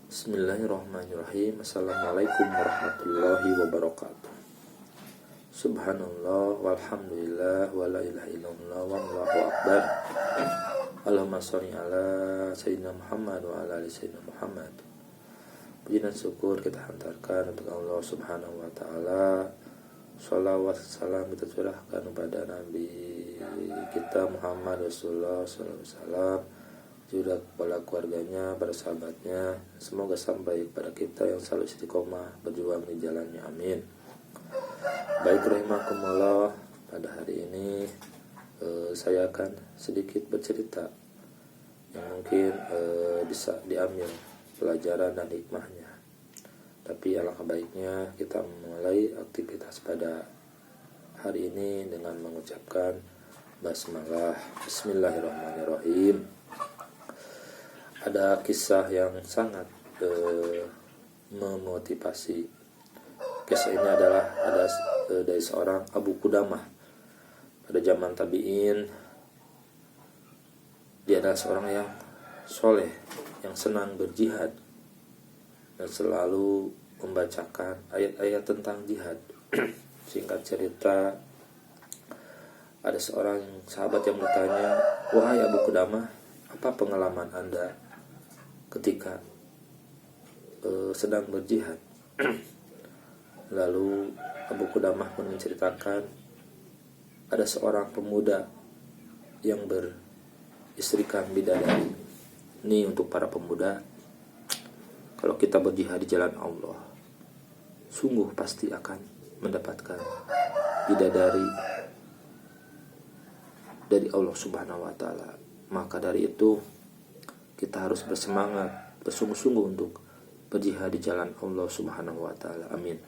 Bismillahirrahmanirrahim. Assalamualaikum warahmatullahi wabarakatuh. Subhanallah walhamdulillah wa la ilaha illallah wallahu akbar. Allahumma sholli ala sayyidina Muhammad wa ala ali sayyidina Muhammad. Puji dan syukur kita hantarkan untuk Allah Subhanahu wa taala. Shalawat salam kita curahkan kepada Nabi kita Muhammad Rasulullah sallallahu alaihi wasallam, juga kepada keluarganya, para sahabatnya. Semoga sampai kepada kita yang selalu istiqomah berjuang di jalannya, amin. Baik, rahimakumullah, pada hari ini saya akan sedikit bercerita yang mungkin bisa diambil pelajaran dan hikmahnya. Tapi alangkah baiknya kita memulai aktivitas pada hari ini dengan mengucapkan basmalah. Bismillahirrahmanirrahim. Ada kisah yang sangat memotivasi. Kisah ini adalah dari seorang Abu Qudamah pada zaman tabi'in. Dia adalah seorang yang soleh, yang senang berjihad dan selalu membacakan ayat-ayat tentang jihad. Singkat cerita, ada seorang sahabat yang bertanya, "Wahai Abu Qudamah, apa pengalaman Anda ketika sedang berjihad?" Lalu Abu Qudamah pun menceritakan, ada seorang pemuda yang beristrikan bidadari. Ini untuk para pemuda, kalau kita berjihad di jalan Allah, sungguh pasti akan mendapatkan bidadari dari Allah Subhanahu wa taala. Maka dari itu kita harus bersemangat, bersungguh-sungguh untuk berjihad di jalan Allah Subhanahu wa taala. Amin.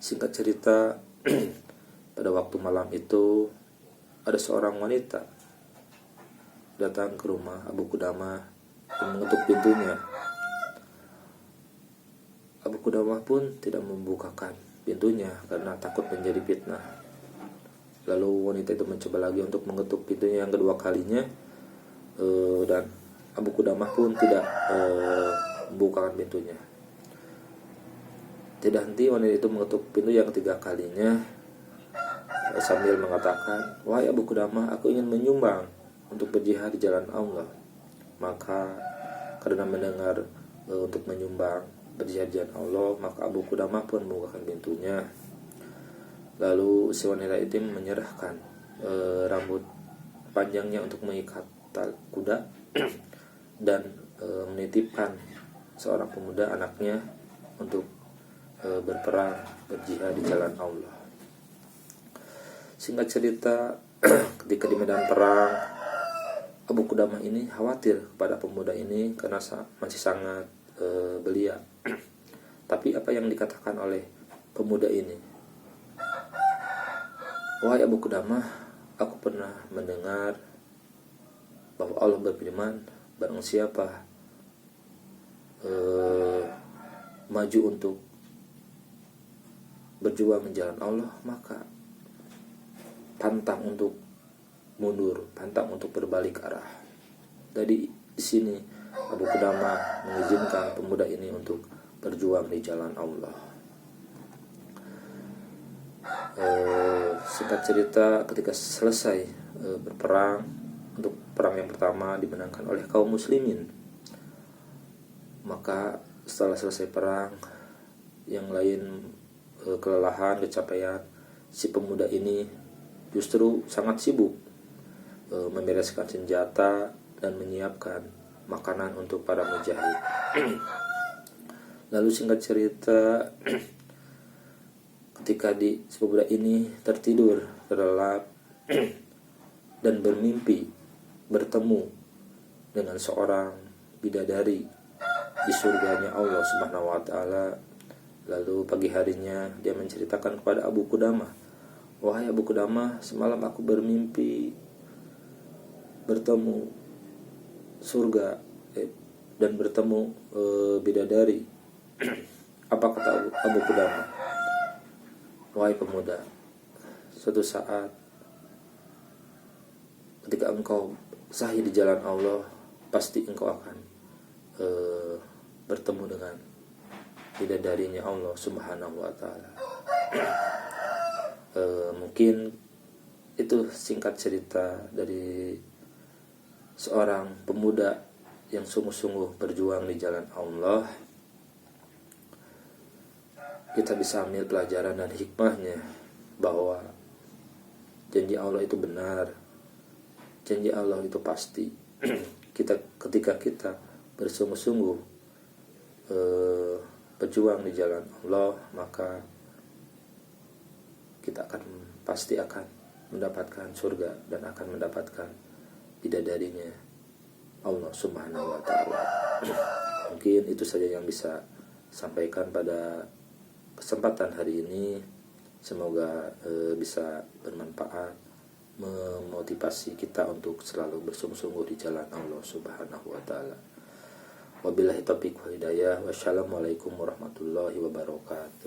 Singkat cerita, pada waktu malam itu ada seorang wanita datang ke rumah Abu Qudamah dan mengetuk pintunya. Abu Qudamah pun tidak membukakan pintunya karena takut menjadi fitnah. Lalu wanita itu mencoba lagi untuk mengetuk pintunya yang kedua kalinya, dan Abu Qudamah pun tidak membukakan pintunya. Tidak henti wanita itu mengetuk pintu yang ketiga kalinya sambil mengatakan, "Wahai Abu Qudamah, aku ingin menyumbang untuk berjihad di jalan Allah." Maka karena mendengar untuk menyumbang berjihad di jalan Allah, maka Abu Qudamah pun membukakan pintunya. Lalu si wanita itu menyerahkan rambut panjangnya untuk mengikat kuda dan menitipkan seorang pemuda anaknya untuk berperang berjihad di jalan Allah. Singkat cerita, ketika di medan perang, Abu Qudamah ini khawatir kepada pemuda ini karena masih sangat belia. Tapi apa yang dikatakan oleh pemuda ini? "Wahai Abu Qudamah, aku pernah mendengar bahwa Allah berfirman, barang siapa maju untuk berjuang di jalan Allah, maka pantang untuk mundur, pantang untuk berbalik arah." Jadi di sini Abu Qudamah mengizinkan pemuda ini untuk berjuang di jalan Allah. Singkat cerita, ketika selesai berperang, untuk perang yang pertama dimenangkan oleh kaum muslimin. Maka setelah selesai perang, yang lain kelelahan, kecapean, si pemuda ini justru sangat sibuk membereskan senjata dan menyiapkan makanan untuk para mujahid. Lalu singkat cerita, ketika si pemuda ini tertidur terlelap dan bermimpi bertemu dengan seorang bidadari di surganya Allah Subhanahu wa taala. Lalu pagi harinya dia menceritakan kepada Abu Qudamah, "Wahai Abu Qudamah, semalam aku bermimpi bertemu surga dan bertemu bidadari." Apa kata Abu Qudamah? "Wahai pemuda, suatu saat ketika engkau sahih di jalan Allah, pasti engkau akan bertemu dengan bidadarinya Allah Subhanahu wa taala. Mungkin itu singkat cerita dari seorang pemuda yang sungguh-sungguh berjuang di jalan Allah. Kita bisa ambil pelajaran dan hikmahnya bahwa janji Allah itu benar, janji Allah itu pasti. Ketika kita bersungguh-sungguh berjuang di jalan Allah, maka kita pasti akan mendapatkan surga dan akan mendapatkan bidadarinya Allah Subhanahu wa taala. Mungkin itu saja yang bisa sampaikan pada kesempatan hari ini. Semoga bisa bermanfaat, memotivasi kita untuk selalu bersungguh-sungguh di jalan Allah Subhanahu wa taala. Wabillahi taufiq wal hidayah. Wassalamualaikum warahmatullahi wabarakatuh.